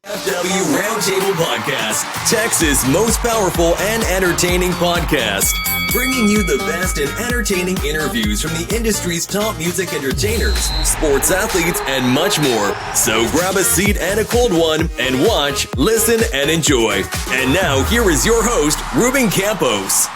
DFW Roundtable Podcast, Texas' most powerful and entertaining podcast, bringing you the best and entertaining interviews from the industry's top music entertainers, sports athletes, and much more. So grab a seat and a cold one and watch, listen, and enjoy. And now, here is your host, Ruben Campos.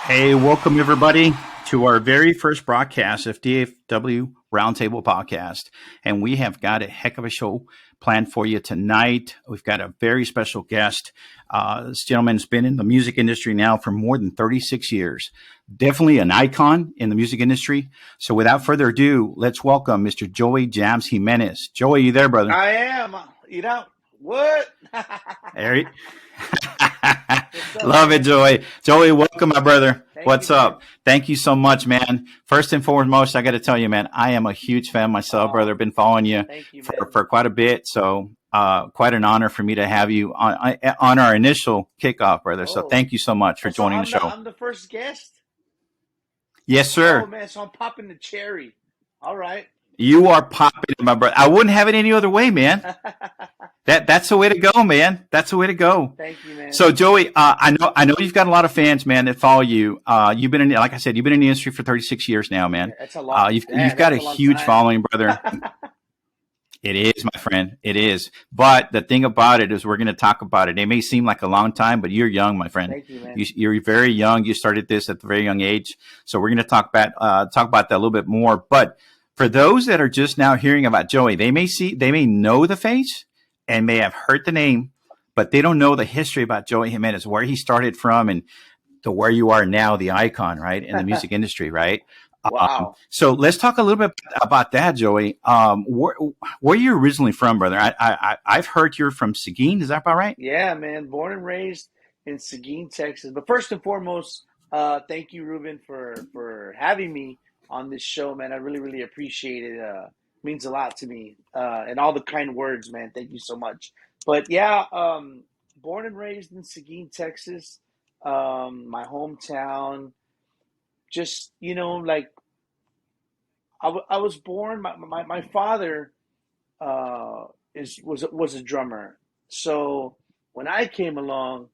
Hey, welcome everybody to our very first broadcast of DFW Roundtable Podcast. And we have got a heck of a show planned for you tonight. We've got a very special guest. This gentleman's been in the music industry now for more than 36 years. Definitely an icon in the music industry. So without further ado, let's welcome Mr. Joey Jams Jimenez. Joey, you there, brother? I am. You know, what? Eric? Love it, Joey. Joey, welcome, my brother. What's up? Thank you so much, man. First and foremost, I got to tell you, man, I am a huge fan myself, brother. Been following you, for quite a bit. So quite an honor for me to have you on our initial kickoff, brother. So thank you so much for joining the show. I'm the first guest? Yes, sir. Oh, man, so I'm popping the cherry. All right. You are popping, my brother. I wouldn't have it any other way, man. That's the way to go, man. That's the way to go. Thank you, man. So, Joey, I know you've got a lot of fans, man, that follow you. You've been in, like I said, you've been in the industry for 36 years now, man. That's a lot. You've got a huge following, brother. It is, my friend. It is. But the thing about it is, we're going to talk about it. It may seem like a long time, but you're young, my friend. Thank you, man. You're very young. You started this at a very young age. So we're going to talk about that a little bit more. But for those that are just now hearing about Joey, they may know the face and may have heard the name, but they don't know the history about Joey Jimenez, where he started from and to where you are now, the icon, right, in the music industry, right? Wow. So let's talk a little bit about that, Joey. Where are you originally from, brother? I've heard you're from Seguin. Is that about right? Yeah, man. Born and raised in Seguin, Texas. But first and foremost, thank you, Ruben, for having me on this show, man. I really, really appreciate it. Means a lot to me. And all the kind words, man. Thank you so much. But yeah, born and raised in Seguin, Texas, my hometown. Just, like I was born. My father was a drummer. So when I came along,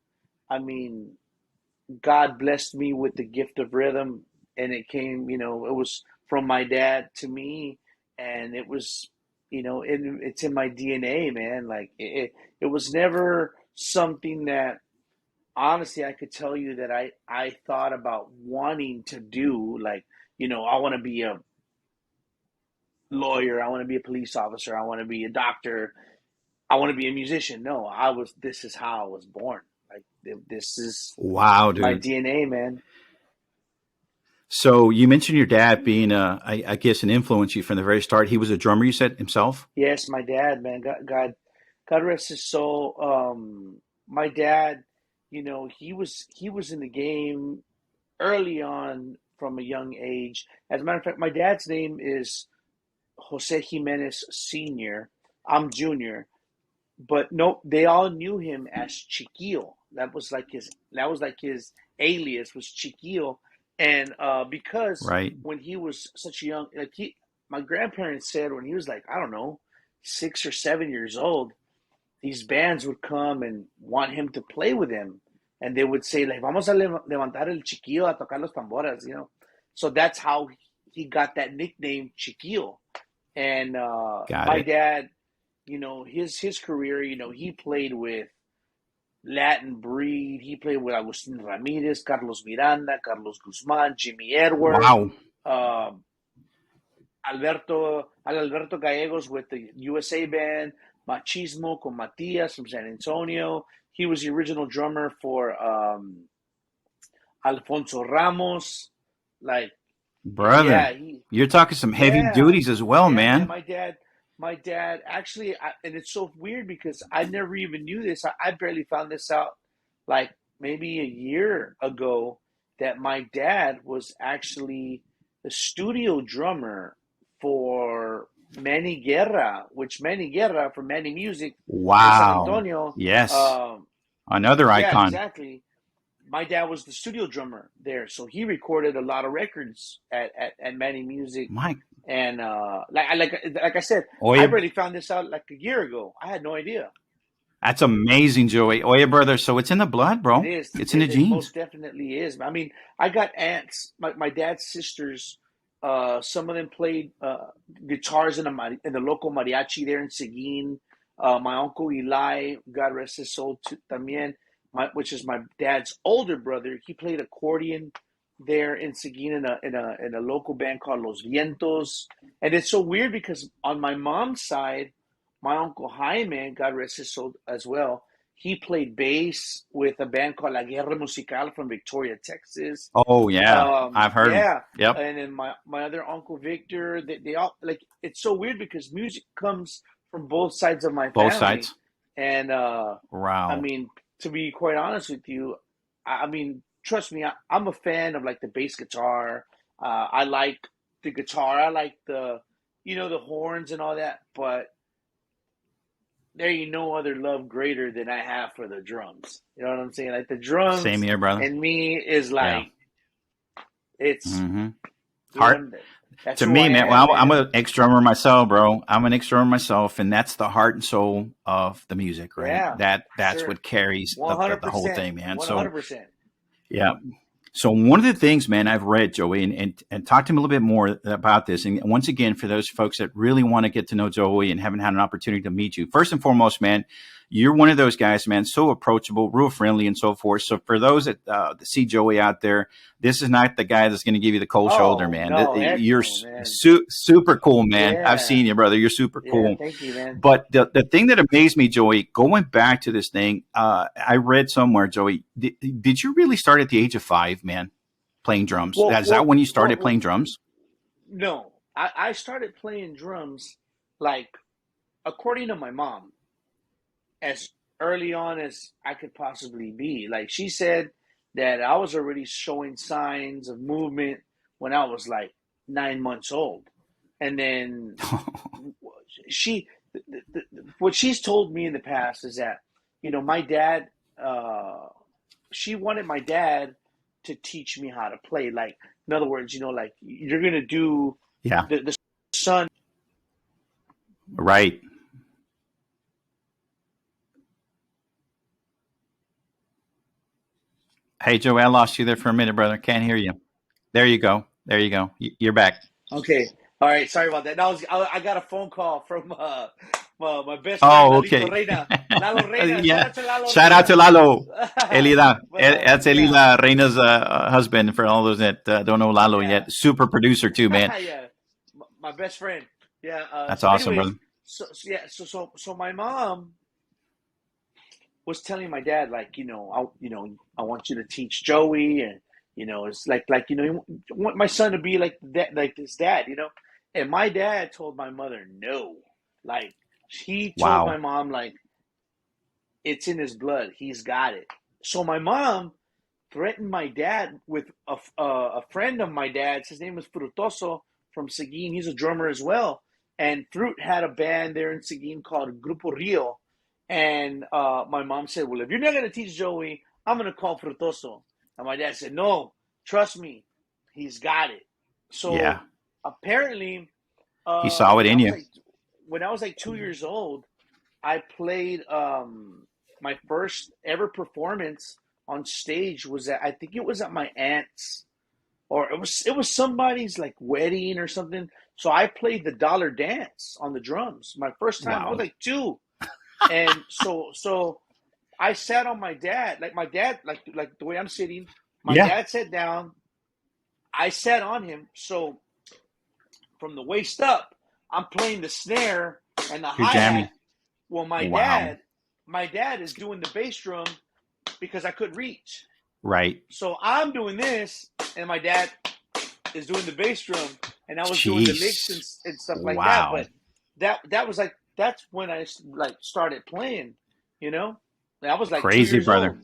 I mean, God blessed me with the gift of rhythm, and it came. It was from my dad to me, and it was, it's in my DNA, man. Like it was never something that, honestly, I could tell you that I thought about wanting to do. Like, I want to be a lawyer. I want to be a police officer. I want to be a doctor. I want to be a musician. No, this is how I was born. Like, this is wow, dude. My DNA, man. So you mentioned your dad being, I guess, an influence you from the very start. He was a drummer, you said, himself? Yes, my dad, man. God rest his soul. My dad, he was in the game early on from a young age. As a matter of fact, my dad's name is Jose Jimenez Sr. I'm Junior, but no, they all knew him as Chiquillo. That was like his alias was Chiquillo, and because when he was such a young, my grandparents said when he was like, I don't know, 6 or 7 years old, these bands would come and want him to play with them. And they would say, like, vamos a levantar el Chiquillo a tocar los tambores, So that's how he got that nickname, Chiquillo. And my dad, his career, he played with Latin Breed. He played with Agustin Ramirez, Carlos Miranda, Carlos Guzman, Jimmy Edwards. Wow. Alberto Gallegos with the USA band. Machismo con Matias from San Antonio. He was the original drummer for Alfonso Ramos. Like, brother, yeah, you're talking some heavy duties as well, man. My dad actually, and it's so weird because I never even knew this. I barely found this out like maybe a year ago, that my dad was actually the studio drummer for Manny Guerra, for Manny Music. Wow. San Antonio. Yes. Another icon. Yeah, exactly. My dad was the studio drummer there, so he recorded a lot of records at Manny Music. And like I said, I Oye, barely found this out like a year ago. I had no idea. that's amazing, Joey. Oye, brother. So it's in the blood, It bro. is. It's in the It genes. most definitely is. I mean, I got aunts. My dad's sisters. Some of them played guitars in the local mariachi there in Seguin. My uncle Eli, God rest his soul, también, which is my dad's older brother. He played accordion there in Seguin in a local band called Los Vientos. And it's so weird because on my mom's side, my uncle Jaime, God rest his soul as well, he played bass with a band called La Guerra Musical from Victoria, Texas. Oh yeah, I've heard. Yeah, Yep, and then my other uncle Victor, they all like it's so weird because music comes from both sides of my both family, sides. and I Wow. mean to be quite honest with you, I mean trust me, I'm a fan of like the bass guitar. I like the guitar. I like the horns and all that, but there ain't no other love greater than I have for the drums. You know what I'm saying? Like the Same drums here, brother. and me is Yeah. like it's Mm-hmm. you Heart. know that's To who I me, man, am, well, I'm man. an ex drummer myself, bro. I'm an ex drummer myself, and that's the heart and soul of the music, right? Yeah, That's sure. what carries One hundred the whole percent. thing, man. So 100%. yeah. So one of the things, man, I've read, Joey, and talk to me a little bit more about this. And once again, for those folks that really want to get to know Joey and haven't had an opportunity to meet you, first and foremost, man, you're one of those guys, man, so approachable, real friendly, and so forth. So for those that see Joey out there, this is not the guy that's going to give you the cold shoulder, Oh man. no, heck You're no, man. super cool, man. I've Yeah, seen you, brother. You're super yeah. cool. Thank you, man. But the thing that amazed me, Joey, going back to this thing, I read somewhere, Joey, did you really start at the age of 5, man, playing drums? Well, Is that well, when you well, started well playing drums? no. I started playing drums like according to my mom as early on as I could possibly be. Like she said that I was already showing signs of movement when I was like 9 months old, and then she what she's told me in the past is that my dad uh she wanted my dad to teach me how to play, like in other words, like you're gonna do Yeah, the son. right. Hey, Joey, I lost you there for a minute, brother. Can't hear you. There you go. There you go. You're back. Okay, all right, sorry about that. I got a phone call from my best friend Oh, Lalito okay. Reina. Lalo Reina, shout Yeah. out to Lalo Shout out Reina. to Lalo. Elida. But That's yeah, Elida Reina's husband, for all those that don't know Lalo yeah. yet. Super producer, too, man. Yeah, my best friend. Yeah. That's So, awesome, anyways, brother. yeah. So my mom was telling my dad like, I want you to teach Joey, and it's like you want my son to be like that, like his dad, And my dad told my mother no, like he told my Wow. mom like it's in his blood, he's got it. So my mom threatened my dad with a friend of my dad's. His name was Frutoso from Seguin. He's a drummer as well. And Fruit had a band there in Seguin called Grupo Rio. And my mom said, well, if you're not going to teach Joey, I'm going to call Frutoso. And my dad said, no, trust me, he's got it. Yeah. So apparently, He saw it when I in was you. like when I was like 2 years old, I played my first ever performance on stage was at, I think it was at my aunt's, or it was somebody's like wedding or something. So I played the dollar dance on the drums. My first time. I was Wow. like 2. And so I sat on my dad, like my dad, like the way I'm sitting. My Yeah. dad sat down. I sat on him. So from the waist up, I'm playing the snare and the You're hi hat. jamming. Well, Wow. my dad is doing the bass drum because I couldn't reach. Right. So I'm doing this, and my dad is doing the bass drum, and I was doing the licks Jeez. and stuff like that. Wow. But that was like that's when I like started playing. You know, I was like two Crazy, years brother.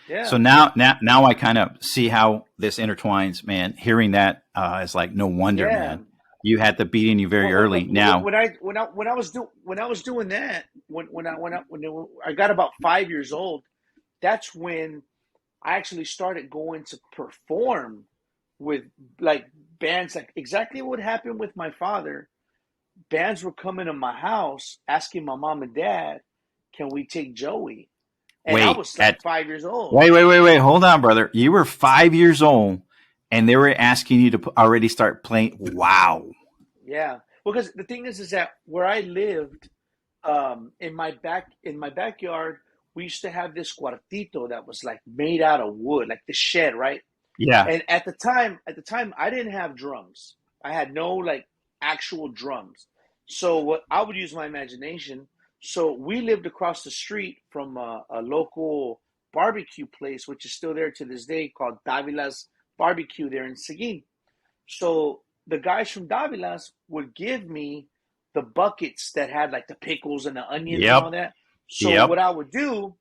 old. So Yeah, now I kind of see how this intertwines, man. Hearing that is like no wonder, yeah. man. You had the beat in you very Well, early. Now, when I was doing that, when I got about 5 years old, that's when I actually started going to perform with like bands, like exactly what happened with my father. Bands were coming to my house asking my mom and dad, "Can we take Joey?" And I Wait, was like 5 years old. wait. Hold on, brother. You were 5 years old, and they were asking you to already start playing. Wow. Yeah, because the thing is that where I lived, in my backyard, we used to have this cuartito that was like made out of wood, like the shed, right? Yeah. And at the time, I didn't have drums. I had no like actual drums. So what I would use my imagination. So we lived across the street from a local barbecue place, which is still there to this day, called Davila's Barbecue there in Seguin. So the guys from Davila's would give me the buckets that had like the pickles and the onions and all Yep. that. So Yep. what I would do,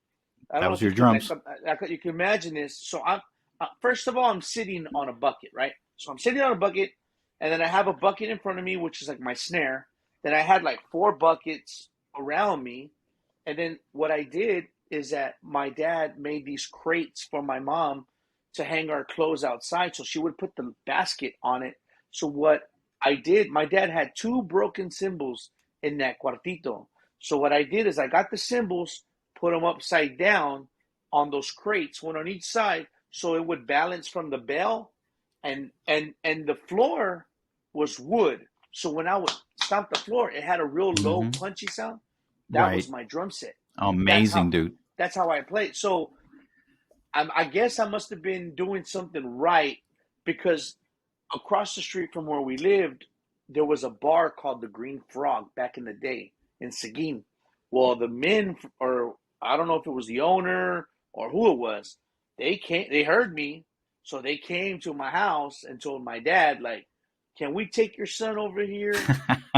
I That don't know was if you your can drums. you can imagine this. So I'm first of all, I'm sitting on a bucket, right? So I'm sitting on a bucket, and then I have a bucket in front of me, which is like my snare. Then I had like four buckets around me, and then what I did is that my dad made these crates for my mom to hang our clothes outside. So she would put the basket on it. So what I did, my dad had two broken cymbals in that cuartito. So what I did is I got the cymbals, put them upside down on those crates, one on each side, so it would balance from the bell, and the floor was wood. So when I would stomp the floor, it had a real low Hmm. punchy sound. That was Right. my drum set. That's Amazing, how dude. that's how I played. So I guess I must have been doing something right, because across the street from where we lived, there was a bar called the Green Frog back in the day in Seguin. Well, the men, or I don't know if it was the owner or who it was, they heard me, so they came to my house and told my dad, like, "Can we take your son over here?"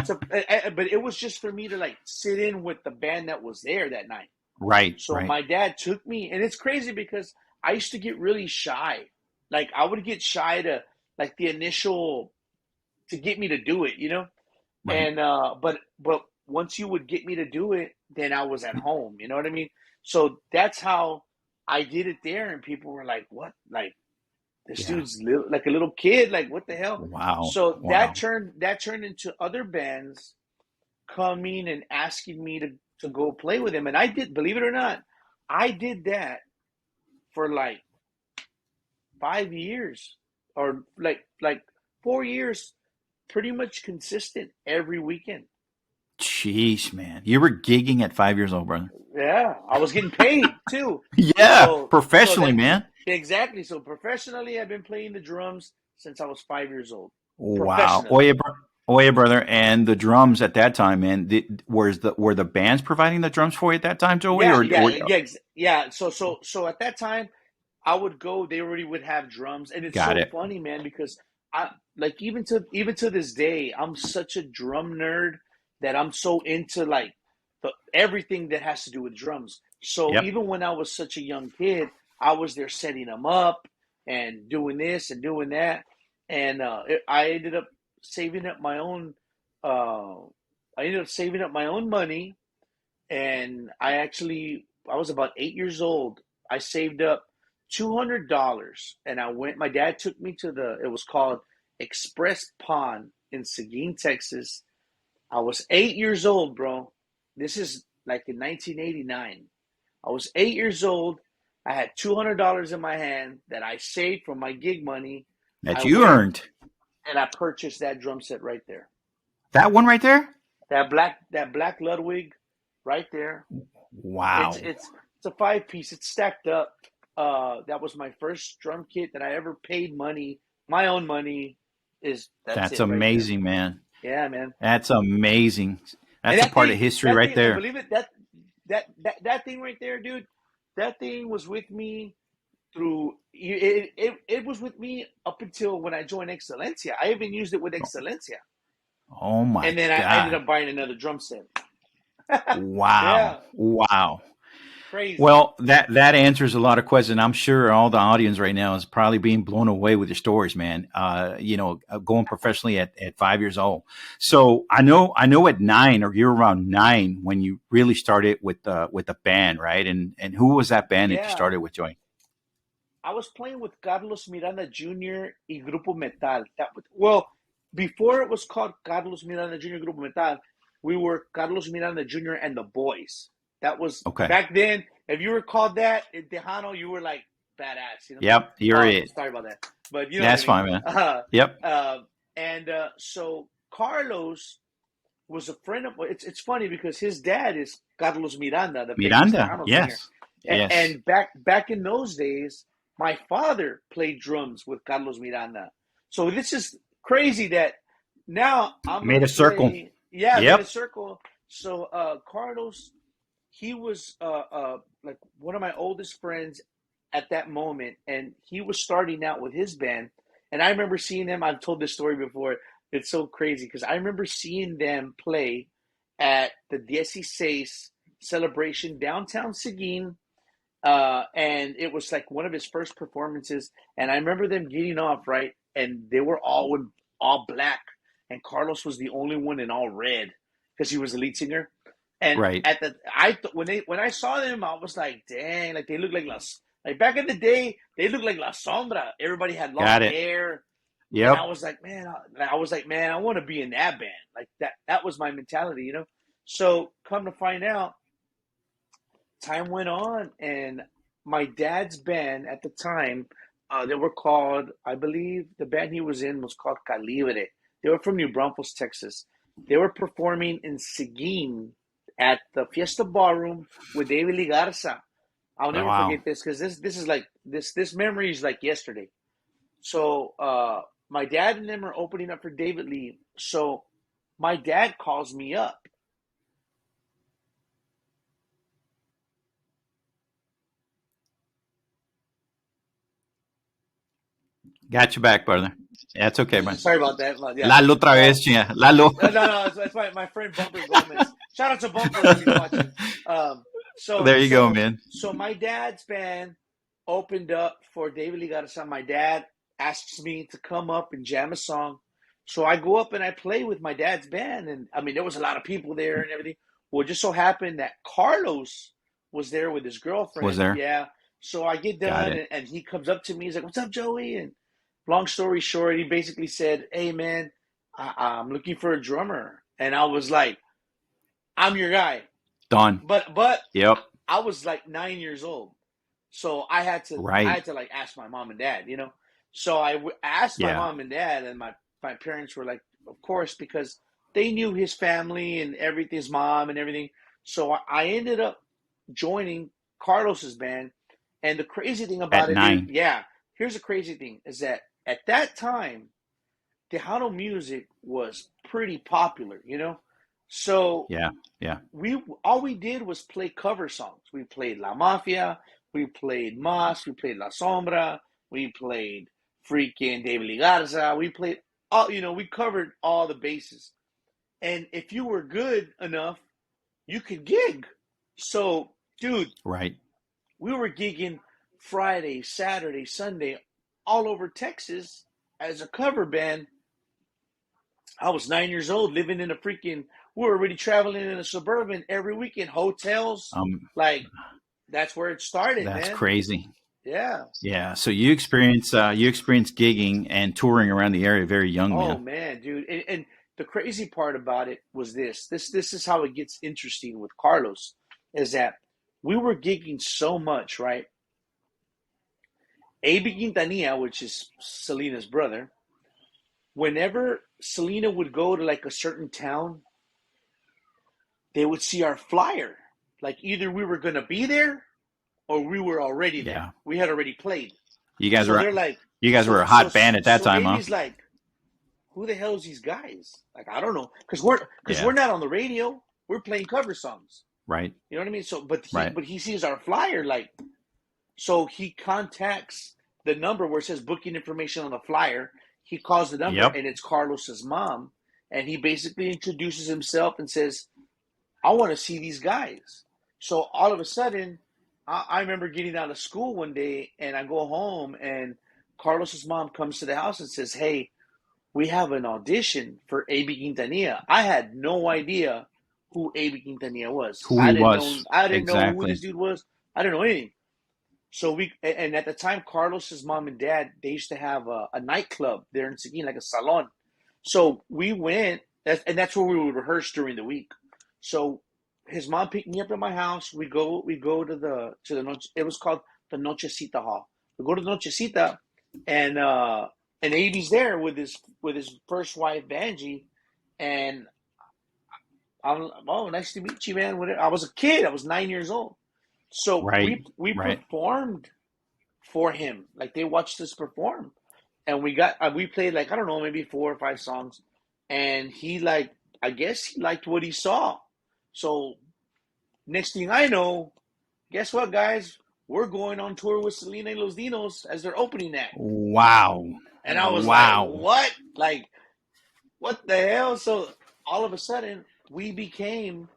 But it was just for me to like sit in with the band that was there that night. Right. So Right. my dad took me, and it's crazy because I used to get really shy. Like I would get shy to like the initial to get me to do it, you know? Right. And but once you would get me to do it, then I was at home, you know what I mean? So that's how I did it there, and people were like, "What? Like this Yeah. dude's like a little kid, like what the hell?" Wow. So Wow. that turned into other bands coming and asking me to go play with him. And I did, believe it or not, I did that for like 5 years, or like 4 years, pretty much consistent every weekend. Jeez, man. You were gigging at 5 years old, brother. Yeah, I was getting paid too. Yeah. So Professionally, that man. exactly. So professionally, I've been playing the drums since I was 5 years old. Wow. Professionally. Oye, brother. And the drums at that time, man, were the bands providing the drums for you at that time, Joey? Yeah. So at that time, I would go. They already would have drums, and it's Got so it. funny, man, because I like even to this day, I'm such a drum nerd that I'm so into like everything that has to do with drums. So Yep. even when I was such a young kid, I was there setting them up and doing this and doing that, and I ended up saving up my own. Uh, I ended up saving up my own money, and I was about 8 years old. I saved up $200, and I went. My dad took me to it was called Express Pond in Seguin, Texas. I was 8 years old, bro. This is like in 1989. I was 8 years old. I had $200 in my hand that I saved from my gig money. That I you went earned. and I purchased that drum set right there. That one right there? That black Ludwig right there. It's Wow. it's it's a five piece. It's stacked up. That was my first drum kit that I ever paid money, my own money. That's That's it right there. amazing, man. Yeah, man. That's amazing. And That's a part of history right and there. believe it, that thing right there, dude. That thing was with me through. It was with me up until when I joined Excelencia. I even used it with Excelencia, Oh my and then I ended God. up buying another drum set. Wow. Yeah, Wow. crazy. Well, that answers a lot of questions. I'm sure all the audience right now is probably being blown away with your stories, man. Going professionally at 5 years old. So I know at 9, or you're around 9 when you really started with the band, right? And who was that band that you Yeah. started with, Joey? I was playing with Carlos Miranda Jr. y Grupo Metal. Well, before it was called Carlos Miranda Jr. Grupo Metal, we were Carlos Miranda Jr. and the Boys. That was Okay. back then. If you were called that in Tejano, you were like badass. You know. Yep. You're it. Sorry about that, but you know That's what I mean. fine, man. Yep. So Carlos was a friend of. It's funny because his dad is Carlos Miranda, the famous Miranda. Tejano singer. Yes. Yes. And back in those days, my father played drums with Carlos Miranda. So this is crazy that now I'm Made a circle. Yeah, Yep. made a circle. So Carlos, he was like one of my oldest friends at that moment, and he was starting out with his band. And I remember seeing them. I've told this story before. It's so crazy because I remember seeing them play at the 16 celebration downtown Seguin. And it was like one of his first performances. And I remember them getting off, right? And they were all in all black. And Carlos was the only one in all red because he was the lead singer. And Right. when I saw them, I was like, dang, like they look like back in the day, they looked like La Sombra. Everybody had long hair. Yep. And I was like, man, I want to be in that band. Like that was my mentality, you know? So come to find out, time went on, and my dad's band at the time, they were called, I believe the band he was in was called Calibre. They were from New Braunfels, Texas. They were performing in Seguin at the Fiesta Ballroom with David Lee Garza. I'll never forget this because this is like this memory is like yesterday. So my dad and them are opening up for David Lee. So my dad calls me up. Got you back, brother. That's okay, man. Sorry about that. Yeah. Lalo otra vez, chinga. Lalo. No, it's my friend Bumper Gomez. Shout out to Bumper if he's watching. So there you go, man. So my dad's band opened up for David Lee Garza. My dad asks me to come up and jam a song. So I go up and I play with my dad's band. And I mean, there was a lot of people there and everything. Well, it just so happened that Carlos was there with his girlfriend. Was there? Yeah. So I get done and he comes up to me. He's like, "What's up, Joey?" And long story short, he basically said, "Hey, man, I'm looking for a drummer." And I was like, "I'm your guy." Done. But yep. I was like 9 years old. So I had to like ask my mom and dad, you know. So I asked my mom and dad, and my parents were like, of course, because they knew his family and everything, his mom and everything. So I ended up joining Carlos's band. And the crazy thing about here's the crazy thing is that at that time, Tejano music was pretty popular, you know? So all we did was play cover songs. We played La Mafia, we played Mas, we played La Sombra, we played freaking David Lee Garza, we played all, you know, we covered all the bases. And if you were good enough, you could gig. So, dude, we were gigging Friday, Saturday, Sunday, all over Texas as a cover band. I was 9 years old, living in we were already traveling in a Suburban every weekend, hotels. Like, that's where it started, That's man. crazy. Yeah. Yeah. So you experienced gigging and touring around the area very young, man. Oh, man, dude. And the crazy part about it was this is how it gets interesting with Carlos, is that we were gigging so much, right? A.B. Quintanilla, which is Selena's brother, whenever Selena would go to like a certain town, they would see our flyer. Like either we were going to be there or we were already there. Yeah. We had already played. You guys were a hot band at that time, huh? He's like, who the hell is these guys? Like, I don't know. Because we're not on the radio. We're playing cover songs. Right. You know what I mean? So, but he sees our flyer, like, so he contacts the number where it says booking information on the flyer. He calls the number and it's Carlos's mom. And he basically introduces himself and says, I want to see these guys. So all of a sudden, I remember getting out of school one day and I go home and Carlos's mom comes to the house and says, hey, we have an audition for A.B. Quintanilla. I had no idea who A.B. Quintanilla was. Who he was. I didn't know who this dude was. I didn't know anything. So and at the time, Carlos's mom and dad, they used to have a nightclub there in Seguin, like a salon. So we went, and that's where we would rehearse during the week. So his mom picked me up at my house. We go to the noche, it was called the Nochecita Hall. We go to the Nochecita, and Avy's there with his first wife Vanjie, and nice to meet you, man. I was a kid. I was 9 years old. So Right. we Right. performed for him. Like they watched us perform, and we played like I don't know, maybe 4 or 5 songs, and I guess he liked what he saw. So next thing I know, guess what, guys? We're going on tour with Selena and Los Dinos as their opening act. Wow. And I was like, Wow. what? Like, what the hell? So all of a sudden, we became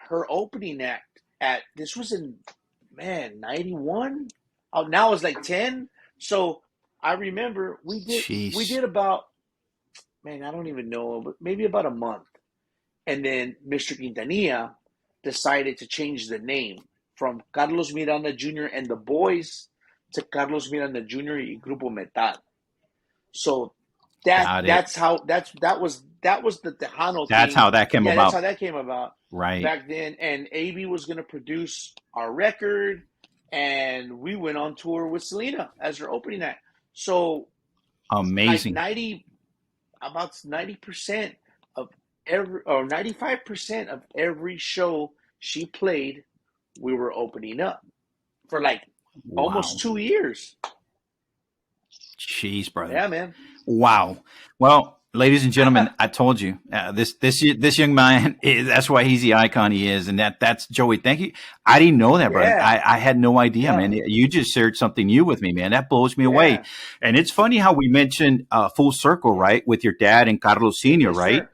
her opening act this was in, man, 91? Oh, now it's like 10. So I remember we Jeez. did about, man, I don't even know, but maybe about a month. And then Mr. Quintanilla decided to change the name from Carlos Miranda Jr. and the Boys to Carlos Miranda Jr. y Grupo Metal. So Got it. that was the Tejano That's thing. how that came Yeah, that's about. how that came about Right. back then. And Avy was going to produce our record, and we went on tour with Selena as her opening act. So like Amazing. about 90% of every, or 95% of every show she played, we were opening up for like Wow. almost 2 years. Jeez, brother. Yeah, man. Wow. Well, ladies and gentlemen, I told you this young man that's why he's the icon he is, and that's Joey. Thank you. I didn't know that, brother. Yeah. I had no idea, Yeah. man. You just shared something new with me, man. That blows me away. Yeah. And it's funny how we mentioned full circle, right, with your dad and Carlos Senior, Yes, right? sir.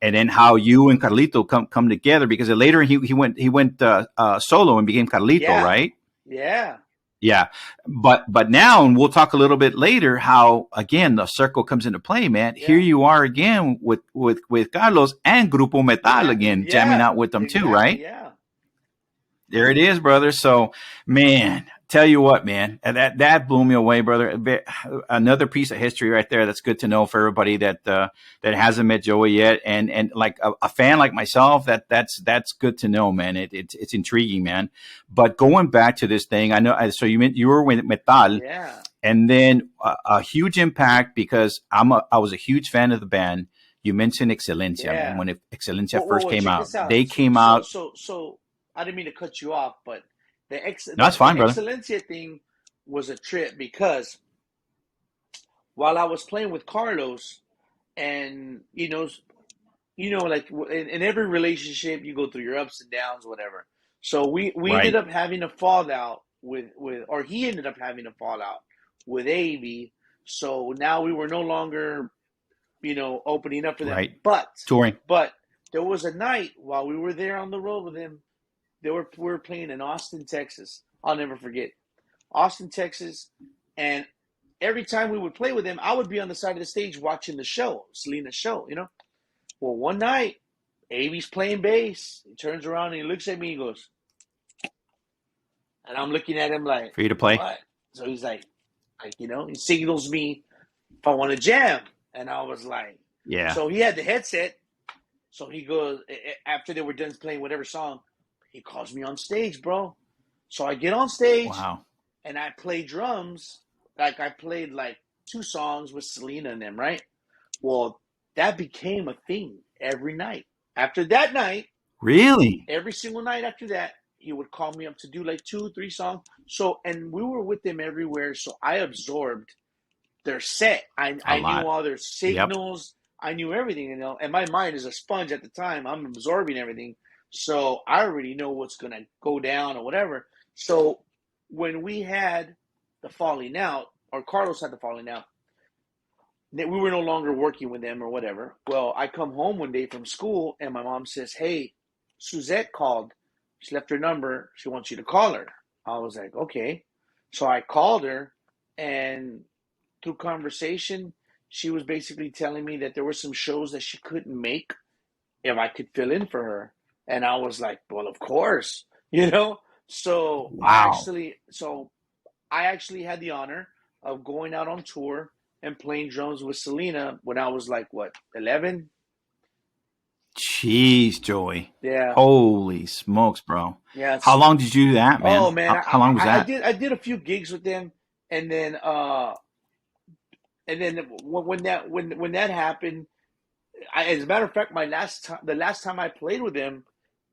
And then how you and Carlito come together, because later he went solo and became Carlito, Yeah. right? Yeah. Yeah, but now, and we'll talk a little bit later, how again the circle comes into play, man. Yeah. Here you are again with Carlos and Grupo Metal Yeah. again, Yeah. jamming out with them Exactly. too, right? Yeah. There it is, brother. So, man, tell you what, man, that blew me away, brother. Another piece of history right there. That's good to know for everybody that hasn't met Joey yet, and like a fan like myself, that's good to know, man. It's intriguing, man. But going back to this thing, I know. So you were with Metal, Yeah. and then a huge impact because I was a huge fan of the band. You mentioned Excelencia, Yeah. man. When Excelencia first came Check out, this out. they came out. So I didn't mean to cut you off, but No, that's fine, the brother. Excelencia thing was a trip because while I was playing with Carlos, and like in every relationship, you go through your ups and downs, whatever. So we ended Right. up having a fallout or he ended up having a fallout with Avy. So now we were no longer, opening up for them. Right. But Touring. there was a night while we were there on the road with him. We were playing in Austin, Texas. I'll never forget Austin, Texas, and every time we would play with him, I would be on the side of the stage watching the show, Selena's show. Well, one night, Avy's playing bass. He turns around and he looks at me and goes, and I'm looking at him like, For you to play. what? So he's like, he signals me if I want to jam. And I was like, Yeah. So he had the headset. So he goes, after they were done playing whatever song, he calls me on stage, bro. So I get on stage. Wow. And I play drums. Like I played like 2 songs with Selena and them, right? Well, that became a thing every night. After that night, Really? every single night after that, he would call me up to do like 2 or 3 songs. So, and we were with them everywhere. So I absorbed their set. I knew all their signals. Yep. I knew everything, and my mind is a sponge at the time. I'm absorbing everything. So I already know what's going to go down or whatever. So when we had the falling out, or Carlos had the falling out, we were no longer working with them or whatever. Well, I come home one day from school, and my mom says, hey, Suzette called. She left her number. She wants you to call her. I was like, okay. So I called her, and through conversation, she was basically telling me that there were some shows that she couldn't make if I could fill in for her. And I was like, well, of course, So wow. I actually had the honor of going out on tour and playing drums with Selena when I was like, what, 11? Jeez, Joey. Yeah. Holy smokes, bro. How Yes. long did you do that, Oh man? man, How long was that? I did a few gigs with them, and then when that happened, as a matter of fact, the last time I played with them,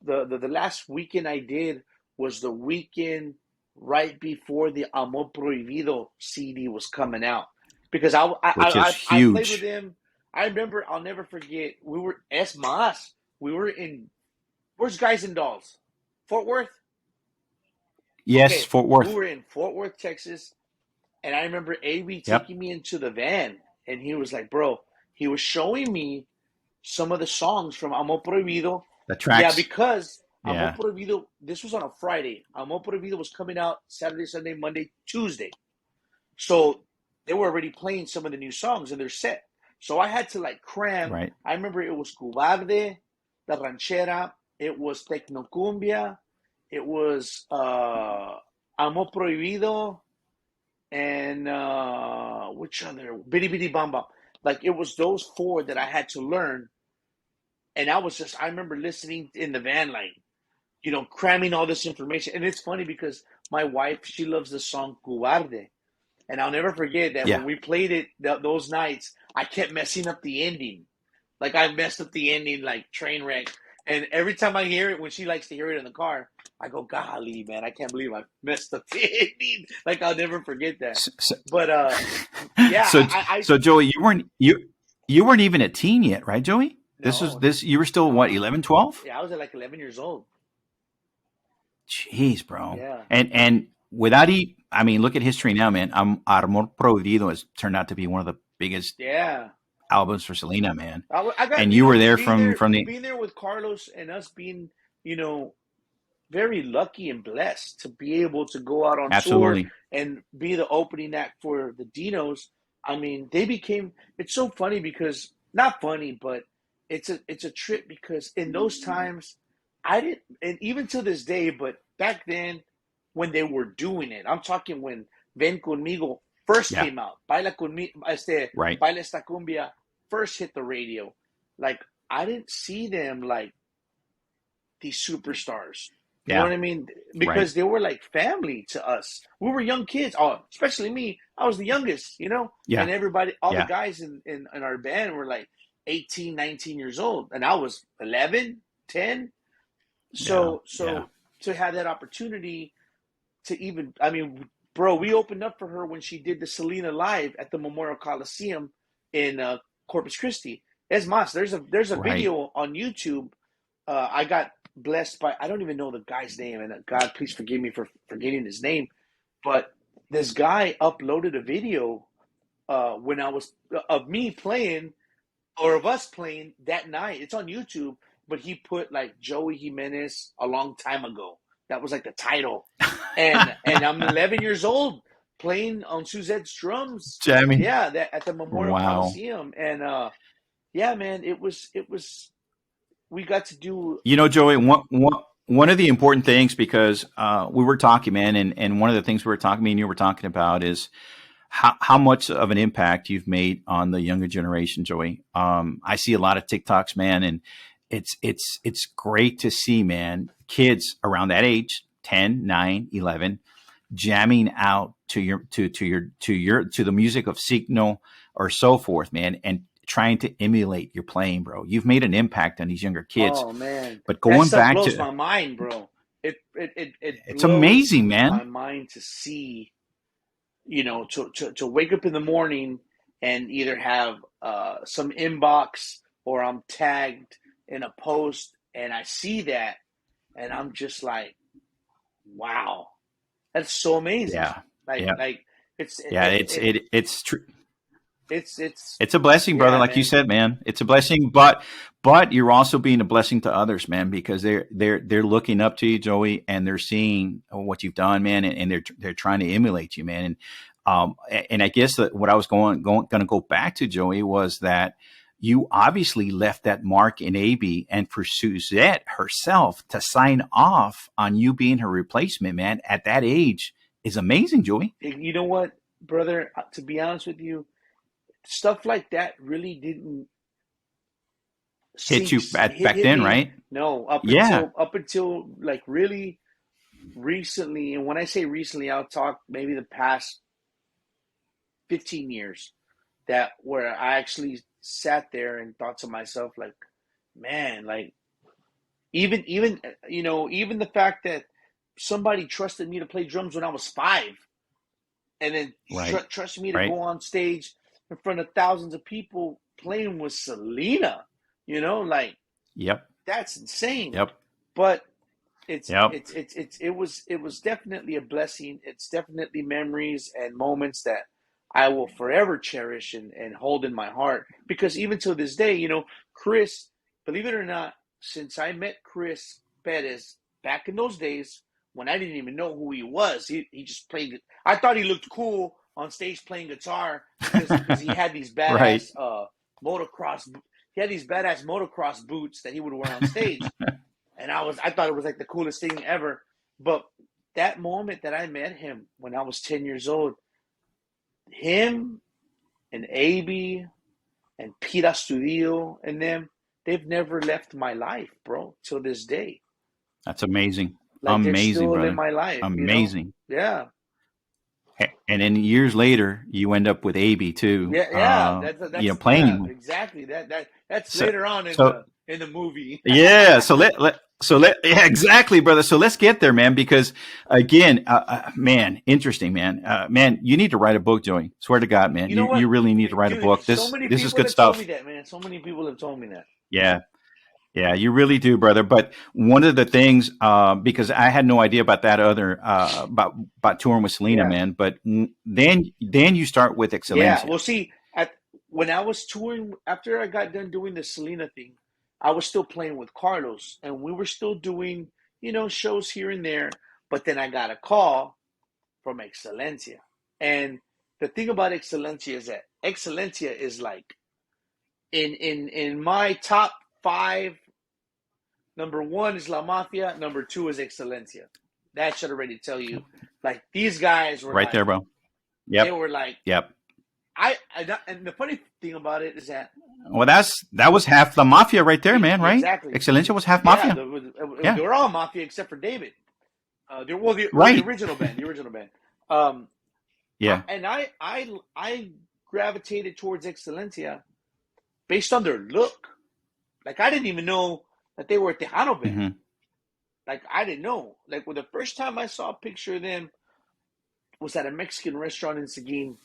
the last weekend I did was the weekend right before the Amor Prohibido CD was coming out, because Which is I played with huge. them. I remember, I'll never forget. We were in, where's Guys and Dolls, Fort Worth. Yes, Okay, Fort we Worth. were in Fort Worth, Texas, and I remember AB Yep. taking me into the van, and he was like, "Bro," he was showing me some of the songs from Amor Prohibido. The Yeah, tracks. because Amor Yeah. Prohibido, this was on a Friday. Amor Prohibido was coming out Saturday, Sunday, Monday, Tuesday. So they were already playing some of the new songs in their set. So I had to like cram. Right. I remember it was Cobarde, La Ranchera, it was Tecnocumbia, it was Amor Prohibido, and which other? Bitty Bitty Bam Bam. Like it was those four that I had to learn, and I remember listening in the van, like, cramming all this information. And it's funny because my wife, she loves the song Cobarde. And I'll never forget that Yeah. when we played it those nights, I kept messing up the ending. Like I messed up the ending, like train wreck. And every time I hear it, when she likes to hear it in the car, I go, "Golly, man, I can't believe I messed up the ending." Like I'll never forget that. So, But yeah, so, I so Joey, you weren't even a teen yet, right, Joey? no, You were still what, 11, 12? yeah, I was like 11 years old. Jeez, bro. Yeah, And without I mean, look at history now, man. Amor Prohibido has turned out to be one of the biggest yeah. albums for Selena, man. I got, And you were there being from the there with Carlos and us being, you know, very lucky and blessed to be able to go out on tour absolutely. and be the opening act for the Dinos. I mean, it's so funny because, not funny, but it's a trip because in those times I didn't, and even to this day, but back then when they were doing it, I'm talking when Ven Conmigo first Yeah, came out, right. Baila esta cumbia first hit the radio. Like I didn't see them like these superstars. You know Yeah, what I mean? right. Because they were like family to us. We were young kids. Oh, especially me. I was the youngest, Yeah, and everybody, all the yeah, guys in our band were like 18, 19 years old. And I was 11, 10. yeah, So yeah. to have that opportunity to even, I mean, bro, we opened up for her when she did the Selena Live at the Memorial Coliseum in Corpus Christi. Es más, there's a Right. video on YouTube. I got blessed by, I don't even know the guy's name, and God, please forgive me for forgetting his name. But this guy uploaded a video when I was of me playing, or of us playing that night. It's on YouTube, but he put like Joey Jimenez a long time ago. That was like the title, and I'm 11 years old playing on Suzette's drums. Jamie. Yeah, that at the Memorial Wow. Coliseum, and yeah, man, it was we got to do. Joey, one of the important things, because we were talking, man, and one of the things me and you were talking about is how much of an impact you've made on the younger generation, Joey. I see a lot of TikToks, man, and it's great to see, man, kids around that age, 10, 9, 11, jamming out to the music of Signal or so forth, man, and trying to emulate your playing, bro. You've made an impact on these younger kids. Oh man, But that going stuff back blows to, my mind, bro. It it's blows amazing, my man. mind to see, to wake up in the morning and either have some inbox or I'm tagged in a post and I see that and I'm just like, wow, that's so amazing. Yeah, Like yeah, like it's yeah. It's true. it's It's a blessing, brother. yeah, Like you man. said, man, it's a blessing. But you're also being a blessing to others, man, because they're looking up to you, Joey, and they're seeing what you've done, man, and they're trying to emulate you, man. And I guess that what I was going to go back to, Joey, was that you obviously left that mark in AB, and for Suzette herself to sign off on you being her replacement, man, at that age is amazing, Joey. You know what, brother? To be honest with you, stuff like that really didn't Hit sink you back hit then, me. right? No, Yeah, up until like really recently. And when I say recently, I'll talk maybe the past 15 years, that where I actually sat there and thought to myself, like, man, like even even the fact that somebody trusted me to play drums when I was 5, and then right, trusted me to right. go on stage in front of thousands of people playing with Selena, like Yep, that's insane. yep, But yep. it was definitely a blessing. It's definitely memories and moments that I will forever cherish and hold in my heart. Because even to this day, Chris, believe it or not, since I met Chris Perez back in those days when I didn't even know who he was, he just played it. I thought he looked cool on stage playing guitar because he had these Right. badass motocross. He had these badass motocross boots that he would wear on stage, and I thought it was like the coolest thing ever. But that moment that I met him when I was 10 years old, him and AB and Pete Studio and them, they've never left my life, bro, till this day. That's amazing. Like they're Amazing, still in brother. my life. Amazing. Yeah. And then years later, you end up with AB too. Yeah, yeah. That's yeah, Playing. exactly. That's So, later on so in the movie. yeah. Yeah, exactly, brother. So let's get there, man. Because again, man, interesting, man. Man, you need to write a book, Joey. Swear to God, man. You know You what? really need to write a Dude, book. so This many this is people good have told me stuff. that, man. So many people have told me that. Yeah. Yeah, you really do, brother. But one of the things, because I had no idea about that other about touring with Selena, Yeah. man. But then you start with Yeah. Excelencia. Well, see, when I was touring, after I got done doing the Selena thing, I was still playing with Carlos, and we were still doing, shows here and there. But then I got a call from Excelencia, and the thing about Excelencia is that Excelencia is like in my top 5. Number 1 is La Mafia. Number 2 is Excelencia. That should already tell you. Like these guys were Right like, there, bro. they Yep. were like, Yep. and the funny thing about it is that Well, that was half the mafia right there, man. Right? exactly, Excelencia was half yeah, mafia. they Yeah. were all Mafia except for David. The Right. original band, Um, Yeah. I gravitated towards Excelencia based on their look. Like I didn't even know that they were a Tejano band. Hmm. Like I didn't know. Like the first time I saw a picture of them was at a Mexican restaurant in Seguin,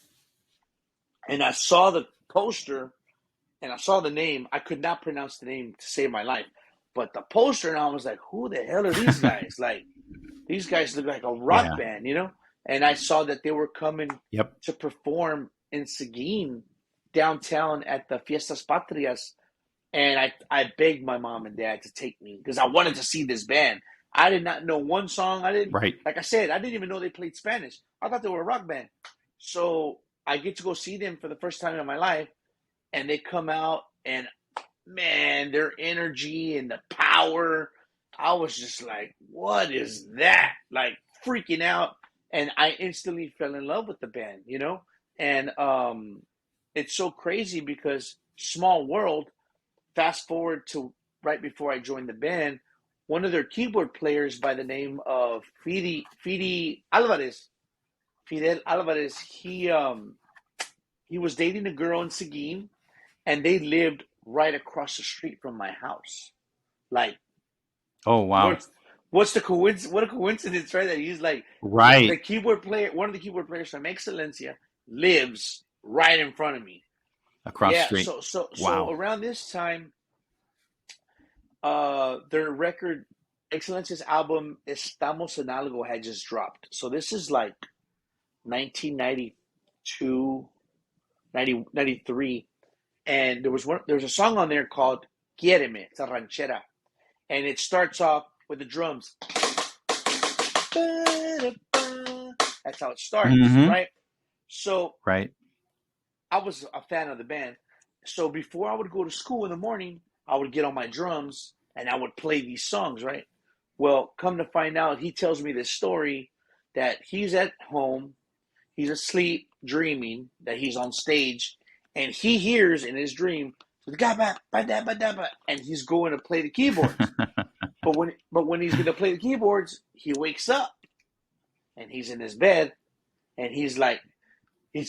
and I saw the poster and I saw the name. I could not pronounce the name to save my life, but the poster, and I was like, "Who the hell are these guys?" Like these guys look like a rock Yeah. band. And I saw that they were coming Yep. to perform in Seguin downtown at the Fiestas Patrias, and I begged my mom and dad to take me because I wanted to see this band. I did not know one song. I didn't, Right. like I said, I didn't even know they played Spanish. I thought they were a rock band. So I get to go see them for the first time in my life, and they come out, and man, their energy and the power. I was just like, what is that? Like freaking out. And I instantly fell in love with the band. And it's so crazy because small world, fast forward to right before I joined the band, one of their keyboard players by the name of Fidel Alvarez, he was dating a girl in Seguin, and they lived right across the street from my house. Like, Oh wow. what's the coincidence? What a coincidence, right? That he's like the Right. keyboard player, one of the keyboard players from Excelencia, lives right in front of me. Across the Yeah. street. So Wow. around this time, their record, Excelencia's album Estamos en Algo had just dropped. So this is like 1992, 93. And there was a song on there called Quiéreme. It's a ranchera. And it starts off with the drums. That's how it starts, Hmm. right? So Right. I was a fan of the band. So before I would go to school in the morning, I would get on my drums and I would play these songs, right? Well, come to find out, he tells me this story that he's at home, he's asleep, dreaming that he's on stage, and he hears in his dream, and he's going to play the keyboards. But when he's going to play the keyboards, he wakes up and he's in his bed, and he's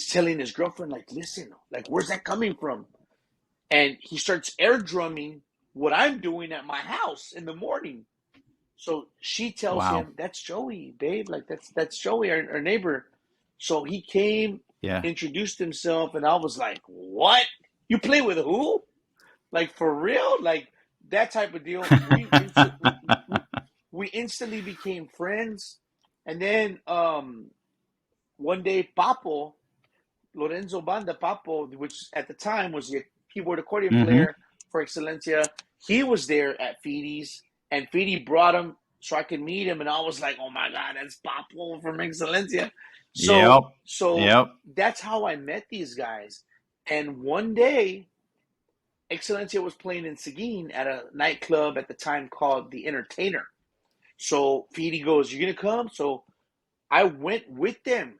telling his girlfriend, like, listen, like, where's that coming from? And he starts air drumming what I'm doing at my house in the morning. So she tells him, that's Joey, babe. Like, that's Joey, our neighbor. So he came, introduced himself, and I was like, what? You play with who? Like, for real? Like, that type of deal. We instantly became friends. And then one day, Papo, Lorenzo Banda Papo, which at the time was the keyboard accordion player for Excelencia, he was there at Feedy's, and Feedy brought him so I could meet him, and I was like, oh my God, that's Papo from Excelencia. So that's how I met these guys. And one day, Excelencia was playing in Seguin at a nightclub at the time called The Entertainer. So Feedy goes, you gonna come? So I went with them,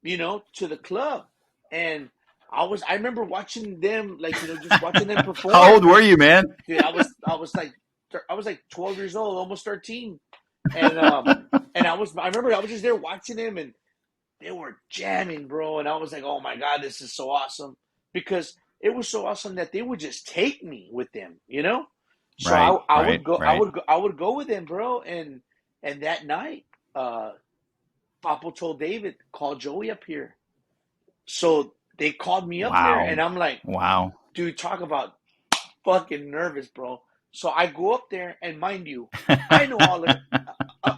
to the club. And I remember watching them, just watching them perform. How old were you, man? Dude, I was like 12 years old, almost 13. And I remember I was just there watching them, and they were jamming, bro. And I was like, oh my God, this is so awesome. Because it was so awesome that they would just take me with them, So I would go with them, bro. And that night, Papo told David, call Joey up here. So they called me up there, and I'm like, wow, dude, talk about fucking nervous, bro. So I go up there, and mind you, I know all of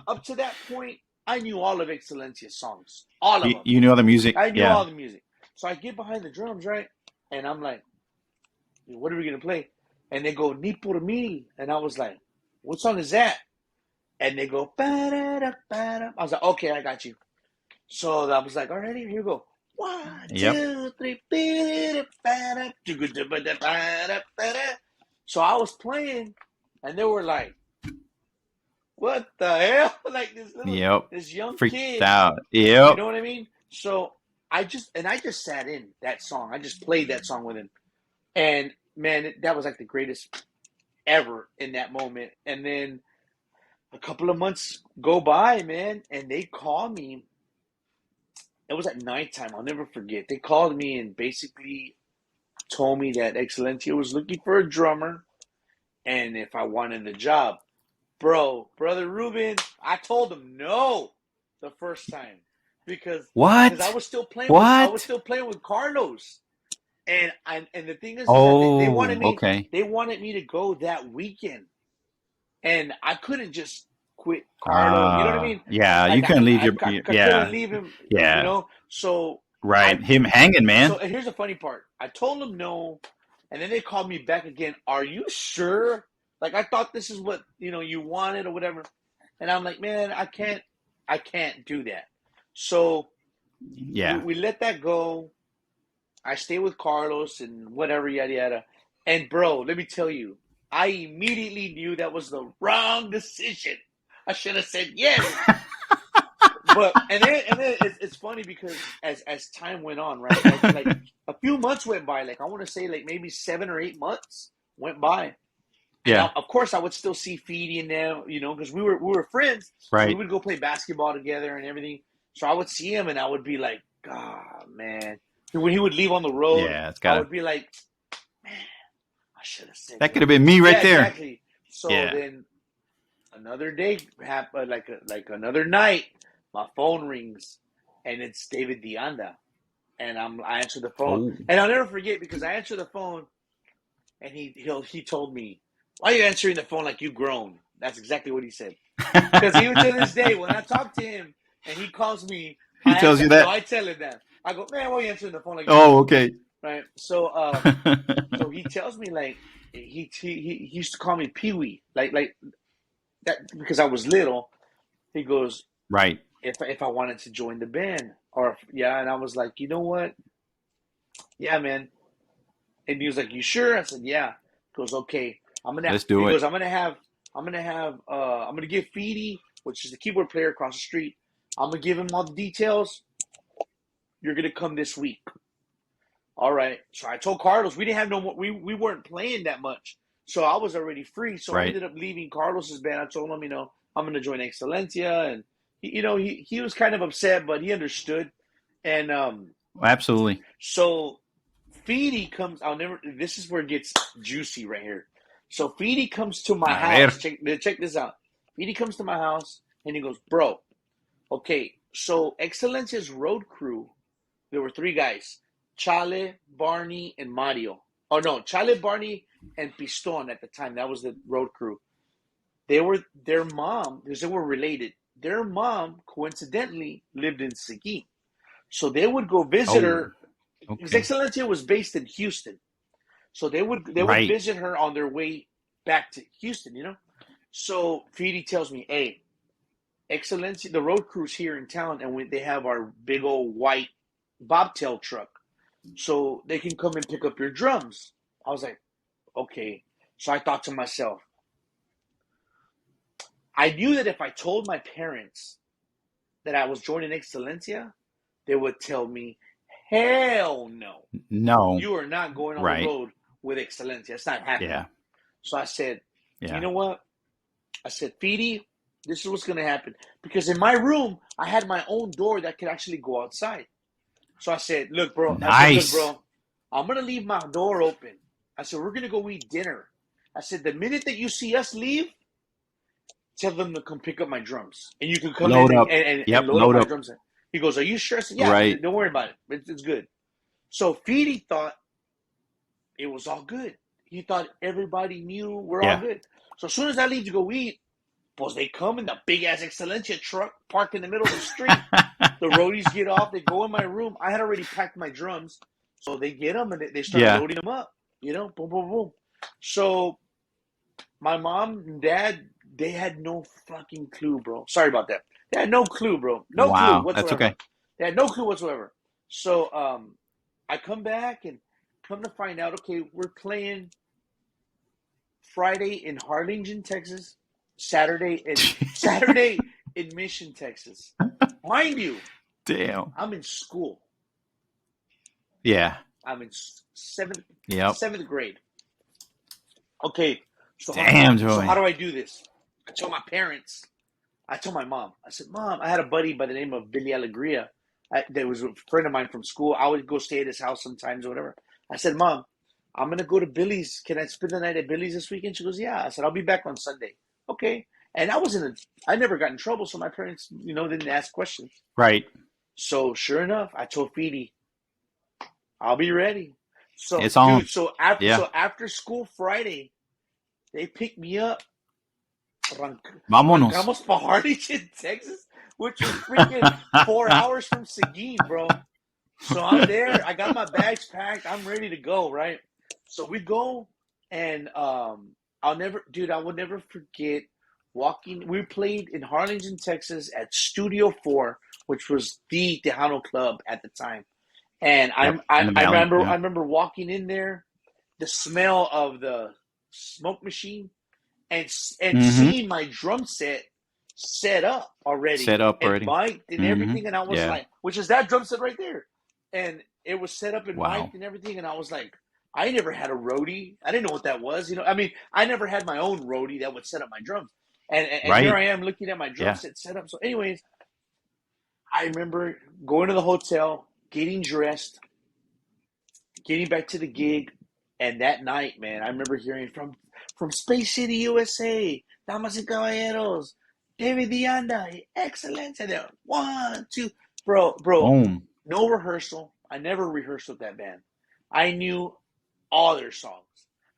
up to that point, I knew all of Excelencia's songs, all of them. You know the music. I knew all the music. So I get behind the drums, right, and I'm like, what are we gonna play? And they go, Ni por mí, and I was like, what song is that? And they go, ba-da-da, ba-da. I was like, okay, I got you. So I was like, all right, here you go. 1, 2, 3, so I was playing, and they were like, what the hell? Like this young freaked kid. Out. You know what I mean? So I just sat in that song. I just played that song with him. And man, that was like the greatest ever in that moment. And then a couple of months go by, man, and they call me. It was at nighttime. I'll never forget. They called me and basically told me that Excelencia was looking for a drummer, and if I wanted the job. Brother Ruben, I told them no the first time because I was still playing. I was still playing with Carlos, and the thing is that they wanted me. Okay. They wanted me to go that weekend, and I couldn't just quit Carlos. You know what I mean? Yeah, you couldn't leave your. I couldn't leave him. Yeah. So him hanging, man. So here's the funny part. I told them no, and then they called me back again. Are you sure? Like, I thought this is what, you wanted or whatever. And I'm like, man, I can't do that. So we let that go. I stay with Carlos and whatever, yada, yada. And bro, let me tell you, I immediately knew that was the wrong decision. I should have said yes. And then it's funny because as time went on, right? Like a few months went by. Like, I want to say like maybe 7 or 8 months went by. Yeah. Now, of course, I would still see Feedy in them, because we were friends. Right. So we would go play basketball together and everything. So I would see him, and I would be like, God, man. When he would leave on the road, I would be like, man, I should have said that. Could have been me right there. Exactly. So then another day happened, like another night, my phone rings, and it's David Dianda, and I answer the phone, and I'll never forget because I answered the phone, and he told me, why are you answering the phone like you grown? That's exactly what he said. Because even to this day, when I talk to him and he calls me, he tells you that. So I tell him that. I go, man, why are you answering the phone like? Okay. Right. So, so he tells me like he used to call me Pee Wee, like that because I was little. He goes, right. If I wanted to join the band, and I was like, you know what? Yeah, man. And he was like, you sure? I said, yeah. He goes, okay. Let's do it. He goes, I'm gonna give Feedy, which is the keyboard player across the street, I'm going to give him all the details. You're going to come this week. All right. So I told Carlos, we didn't have no more, we weren't playing that much. So I was already free. So I ended up leaving Carlos's band. I told him, I'm going to join Excelencia. And, he was kind of upset, but he understood. And absolutely. So Feedy comes, this is where it gets juicy right here. So Feedy comes to my house. Check this out. Feedy comes to my house and he goes, bro, okay, so Excelencia's road crew, there were 3 guys, Chale, Barney, and Mario. Oh, no, Chale, Barney, and Piston at the time. That was the road crew. Their mom, because they were related, their mom, coincidentally, lived in Seguin. So they would go visit her. Because Excelencia was based in Houston. So they would visit her on their way back to Houston, So Feedy tells me, hey, Excelencia, the road crew's here in town, and they have our big old white bobtail truck. So they can come and pick up your drums. I was like, okay. So I thought to myself, I knew that if I told my parents that I was joining Excelencia, they would tell me, hell no. No. You are not going on the road with Excelencia. It's not happening. Yeah. So I said, you know what? I said, Feedy, this is what's going to happen. Because in my room, I had my own door that could actually go outside. So I said, look, bro. Nice. I'm going to leave my door open. I said, we're going to go eat dinner. I said, the minute that you see us leave, tell them to come pick up my drums. And you can come load in up. and load up up my drums. He goes, are you sure? I said, yeah, don't worry about it. It's good. So Feedy thought it was all good. He thought everybody knew we're all good. So as soon as I leave to go eat, pues they come in the big-ass Excelencia truck parked in the middle of the street. The roadies get off. They go in my room. I had already packed my drums. So they get them, and they start loading them up. Boom, boom, boom. So my mom and dad, they had no fucking clue, bro. Sorry about that. They had no clue, bro. No clue whatsoever. That's okay. They had no clue whatsoever. So I come back and come to find out, okay, we're playing Friday in Harlingen, Texas, Saturday in Mission, Texas. Mind you, damn, I'm in school. Yeah. I'm in seventh grade. Okay, so damn, so how do I do this? I told my parents. I told my mom. I said, Mom, I had a buddy by the name of Billy Alegria. That was a friend of mine from school. I would go stay at his house sometimes or whatever. I said, Mom, I'm going to go to Billy's. Can I spend the night at Billy's this weekend? She goes, yeah. I said, I'll be back on Sunday. Okay. And I never got in trouble, so my parents, didn't ask questions. Right. So sure enough, I told Feedy, I'll be ready. So, it's on. Dude, so after school Friday, they picked me up. Vámonos. Vamos para Harlingen, Texas, which was freaking 4 hours from Seguin, bro. So I'm there. I got my bags packed. I'm ready to go, right? So we go, and I will never forget walking. We played in Harlingen, Texas at Studio 4, which was the Tejano club at the time. And I remember walking in there, the smell of the smoke machine, and seeing my drum set up already. And mic'd and everything. And I was like, which is that drum set right there. And it was set up and mic'd and everything. And I was like, I never had a roadie. I didn't know what that was. I never had my own roadie that would set up my drums. And here I am looking at my drum set up. So anyways, I remember going to the hotel, getting dressed, getting back to the gig. And that night, man, I remember hearing from Space City, USA, Damas y Caballeros, David Dianda, excellent. And then 1, 2, bro, boom. No rehearsal. I never rehearsed with that band. I knew all their songs.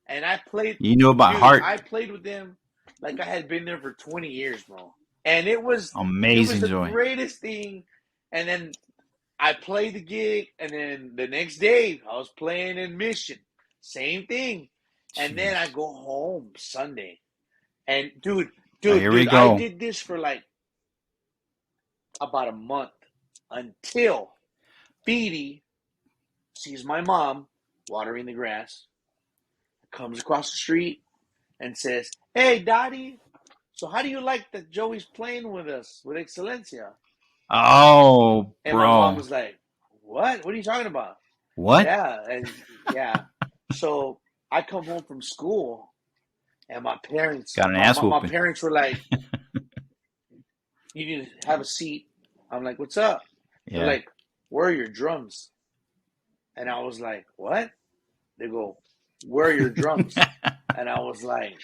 And I played. You knew about heart. I played with them like I had been there for 20 years, bro. And it was amazing. It was the greatest thing. And then I played the gig, and then the next day I was playing in Mission. Same thing. And then I go home Sunday. And dude, I did this for like about a month until Feedy sees my mom watering the grass, comes across the street and says, hey, Dottie, so how do you like that Joey's playing with us, with Excelencia? Oh, And my mom bro. was like, "What? What are you talking about?" What? Yeah, and yeah. So I come home from school, and my parents, Got an my, ass my, my whooping. parents were like, "You need to have a seat." I'm like, "What's up?" They're Yeah. like, "Where are your drums?" And I was like, "What?" They go, "Where are your drums?" And I was like,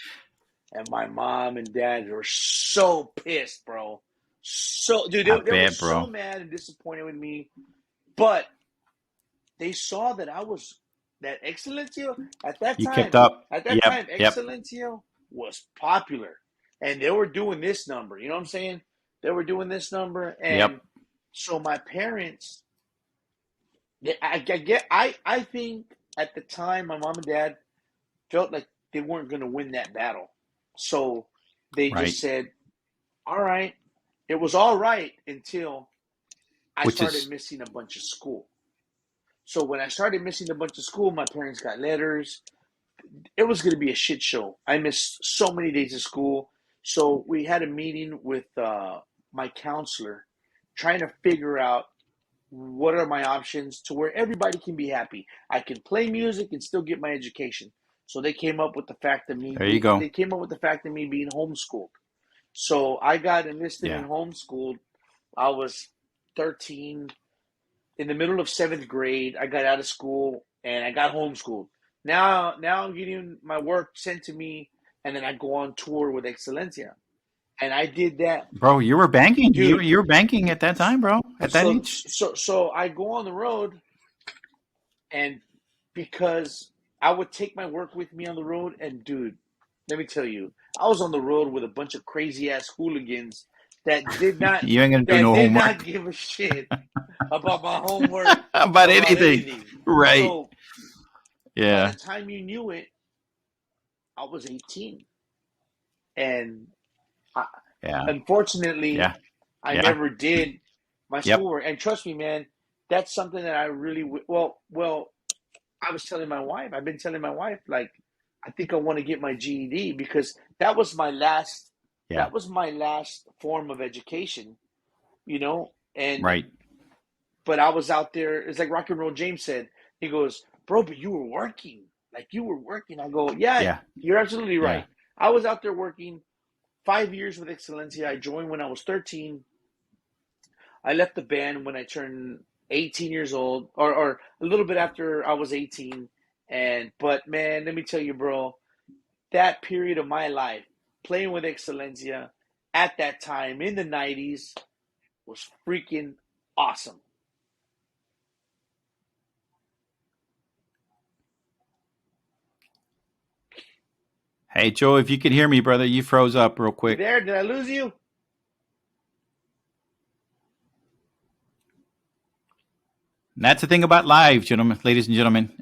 and my mom and dad were so pissed, bro. So, dude, I they were bet, so bro. mad and disappointed with me. But they saw that I was that Excellencio at that You kept time. up. At that Yep. time, Yep. Excellencio was popular, and they were doing this number. You know what I'm saying? They were doing this number, and Yep. so my parents. I think at the time my mom and dad felt like they weren't going to win that battle, so they Right. just said, "All right." It was all right until I Which started is missing a bunch of school. So when I started missing a bunch of school, my parents got letters. It was going to be a shit show. I missed so many days of school. So we had a meeting with my counselor trying to figure out what are my options to where everybody can be happy. I can play music and still get my education. So they came up with the fact of there you go. they came up with the fact of me being homeschooled. So I got enlisted and Yeah. homeschooled. I was 13. In the middle of seventh grade, I got out of school and I got homeschooled. Now I'm getting my work sent to me, and then I go on tour with Excelencia. And I did that, Bro, you were banking. You dude. you were banking at that time, bro. At that age. So I go on the road, and because I would take my work with me on the road, and dude, let me tell you, I was on the road with a bunch of crazy ass hooligans that did not You ain't gonna do no homework give a shit about my homework, about about anything. anything. Right. So by the Yeah. time you knew it, I was 18, and I, Yeah. unfortunately, Yeah. I Yeah. never did my Yep. schoolwork. And trust me, man, that's something that I really well. I was telling my wife. I've been telling my wife like, I think I want to get my GED because that was my last. Yeah. That was my last form of education, you know. And Right. but I was out there. It's like Rock and Roll James said. He goes, "Bro, but you were working. Like you were working." I go, "Yeah, Yeah. you're absolutely Yeah. right. I was out there working 5 years with Excelencia. I joined when I was 13. I left the band when I turned 18 years old, or a little bit after I was 18. And but man, let me tell you, bro, that period of my life playing with Excelencia at that time in the 90s was freaking awesome. Hey Joe, if you could hear me, brother, you froze up real You quick. there? Did I lose you? And that's the thing about live, gentlemen, ladies and gentlemen.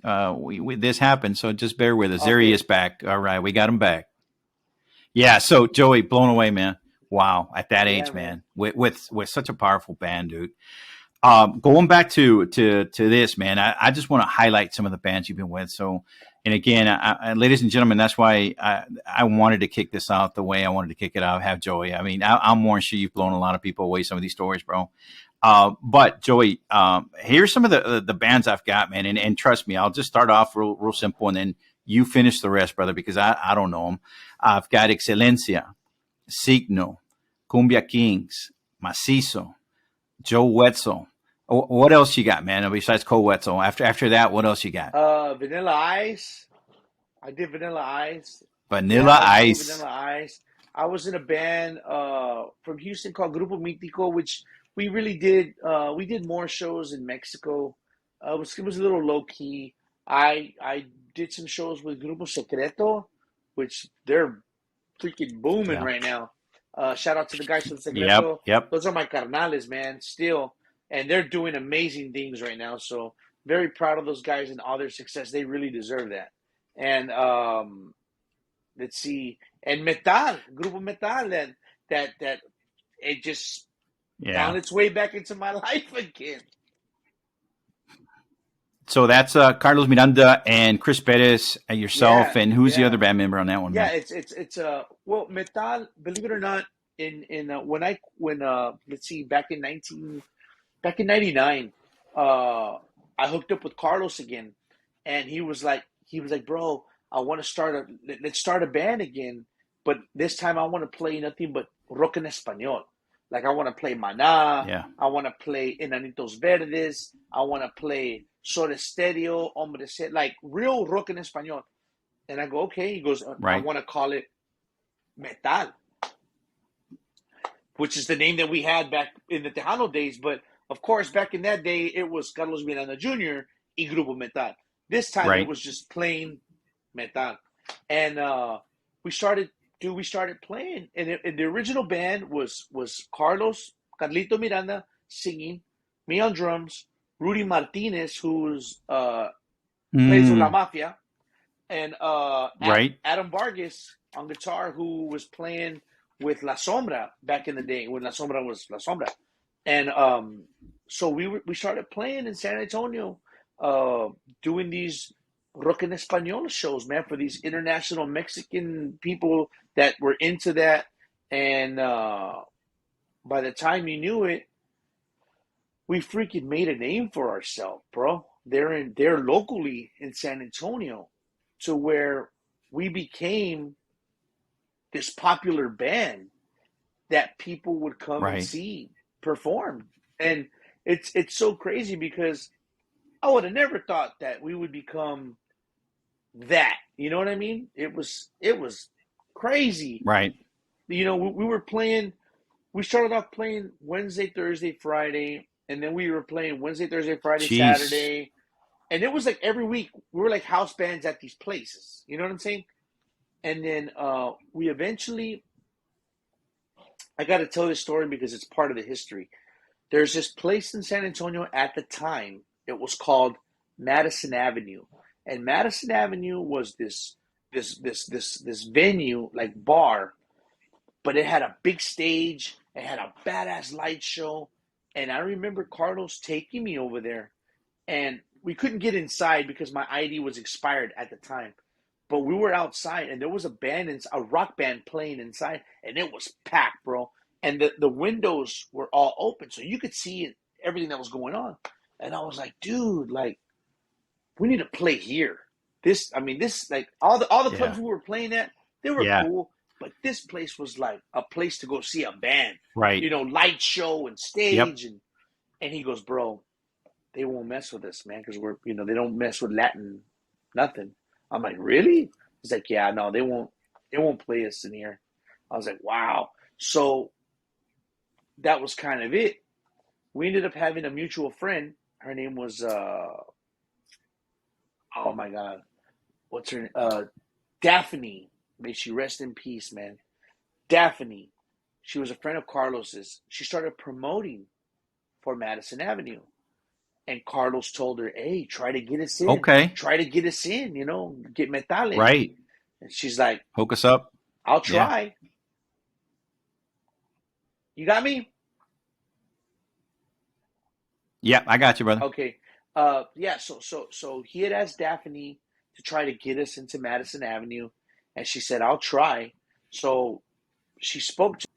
This happened, so just bear with us. There he Okay. is back. All right, we got him back. Yeah. So Joey, blown away, man. Wow, at that Yeah, age, man. man, with such a powerful band, dude. Going back to this, man, I just want to highlight some of the bands you've been with. So, and again, ladies and gentlemen, that's why I wanted to kick this out the way I wanted to kick it out. Have Joey. I mean, I'm more sure you've blown a lot of people away. Some of these stories, bro. But Joey, here's some of the bands I've got, man, and trust me, I'll just start off real simple, and then you finish the rest, brother, because I don't know them. I've got Excelencia, Signo, Cumbia Kings, Macizo, Joe Wetzel. What else you got, man? Besides Cole Wetzel, after that, what else you got? Vanilla Ice. I did Vanilla Ice. Yeah, Vanilla I did Ice. Vanilla Ice. I was in a band from Houston called Grupo Mítico, which we did more shows in Mexico. It was a little low key. I did some shows with Grupo Secreto, which they're freaking booming Yeah. right now. Shout out to the guys from Yep. Secreto. Yep. Those are my carnales, man, still. And they're doing amazing things right now. So very proud of those guys and all their success. They really deserve that. And let's see. And Metal, Grupo Metal, that it just Yeah. found its way back into my life again. So that's Carlos Miranda and Chris Perez and yourself. Yeah, And who's the other yeah. band member on that one, Yeah, man? it's well, Metal, believe it or not, when let's see, back in '99, I hooked up with Carlos again, and he was like, bro, let's start a band again, but this time I want to play nothing but rock en español. Like I want to play Maná, Yeah. I want to play Enanitos Verdes, I want to play Soda Stereo, Hombre Set, like real rock en español. And I go, okay. He goes, I Right. want to call it Metal, which is the name that we had back in the Tejano days. But of course, back in that day, it was Carlos Miranda Jr. y Grupo Metal. This time Right. it was just plain Metal. And we started playing. And the original band was Carlos, Carlito Miranda singing, me on drums, Rudy Martinez, who's plays with La Mafia, and Right. Adam Vargas on guitar, who was playing with La Sombra back in the day when La Sombra was La Sombra. And so we started playing in San Antonio, doing these rock en español shows, man, for these international Mexican people that were into that. And by the time you knew it, we freaking made a name for ourselves, bro. They're locally in San Antonio, to where we became this popular band that people would come and Right. see perform. And it's so crazy because I would have never thought that we would become that. You know what I mean? It was crazy. Right. You know, we were playing. We started off playing Wednesday, Thursday, Friday, and then we were playing Wednesday, Thursday, Friday, Jeez. Saturday. And it was like every week we were like house bands at these places. You know what I'm saying? And then we eventually, I got to tell this story because it's part of the history. There's this place in San Antonio at the time. It was called Madison Avenue, and Madison Avenue was this venue, like bar, but it had a big stage. It had a badass light show, and I remember Carlos taking me over there, and we couldn't get inside because my ID was expired at the time. But we were outside, and there was a rock band playing inside, and it was packed, bro. And the windows were all open, so you could see everything that was going on. And I was like, dude, like, we need to play here. This like all the clubs Yeah. we were playing at, they were Yeah. cool, but this place was like a place to go see a band, Right. you know, light show and stage. Yep. And he goes, bro, they won't mess with us, man, because we're, they don't mess with Latin, nothing. I'm like, really? He's like, yeah, no, they won't play us in here. I was like, wow. So that was kind of it. We ended up having a mutual friend. Her name was oh my God, what's her name? Daphne. May she rest in peace, man. Daphne. She was a friend of Carlos's. She started promoting for Madison Avenue. And Carlos told her, hey, try to get us in. Okay. Try to get us in, get Metal in. Right. And she's like, Hook us up. I'll try. You got me? Yeah, I got you, brother. Okay. Yeah, so he had asked Daphne to try to get us into Madison Avenue, and she said, I'll try. So she spoke to